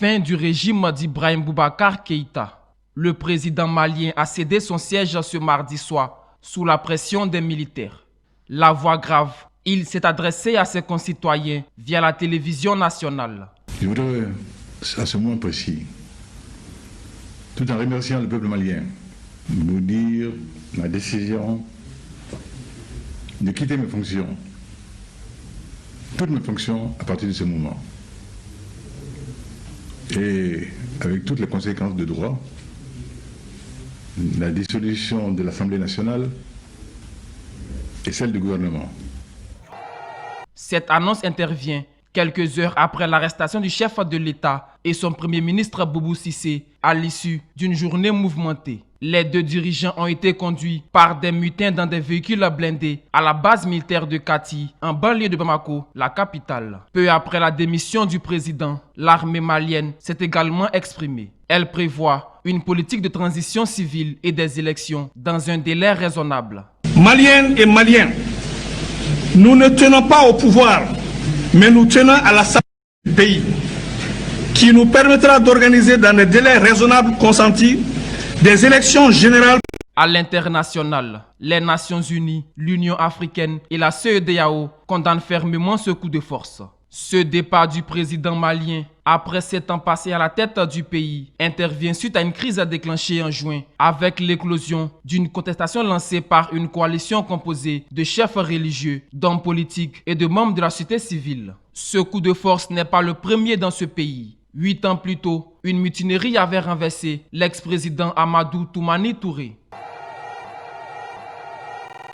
Fin du régime d'Ibrahim Boubacar Keïta. Le président malien a cédé son siège ce mardi soir sous la pression des militaires. La voix grave, il s'est adressé à ses concitoyens via la télévision nationale. Je voudrais, à ce moment précis, tout en remerciant le peuple malien, vous dire ma décision de quitter mes fonctions, toutes mes fonctions à partir de ce moment. Et avec toutes les conséquences de droit, la dissolution de l'Assemblée nationale et celle du gouvernement. Cette annonce intervient quelques heures après l'arrestation du chef de l'État et son premier ministre Boubou Cissé à l'issue d'une journée mouvementée. Les deux dirigeants ont été conduits par des mutins dans des véhicules blindés à la base militaire de Kati, en banlieue de Bamako, la capitale. Peu après la démission du président, l'armée malienne s'est également exprimée. Elle prévoit une politique de transition civile et des élections dans un délai raisonnable. Maliennes et Maliens, nous ne tenons pas au pouvoir, mais nous tenons à la santé du pays, qui nous permettra d'organiser dans des délais raisonnables consentis des élections générales. À l'international, les Nations Unies, l'Union africaine et la CEDEAO condamnent fermement ce coup de force. Ce départ du président malien, après 7 ans passés à la tête du pays, intervient suite à une crise déclenchée en juin avec l'éclosion d'une contestation lancée par une coalition composée de chefs religieux, d'hommes politiques et de membres de la société civile. Ce coup de force n'est pas le premier dans ce pays. 8 ans plus tôt, une mutinerie avait renversé l'ex-président Amadou Toumani Touré.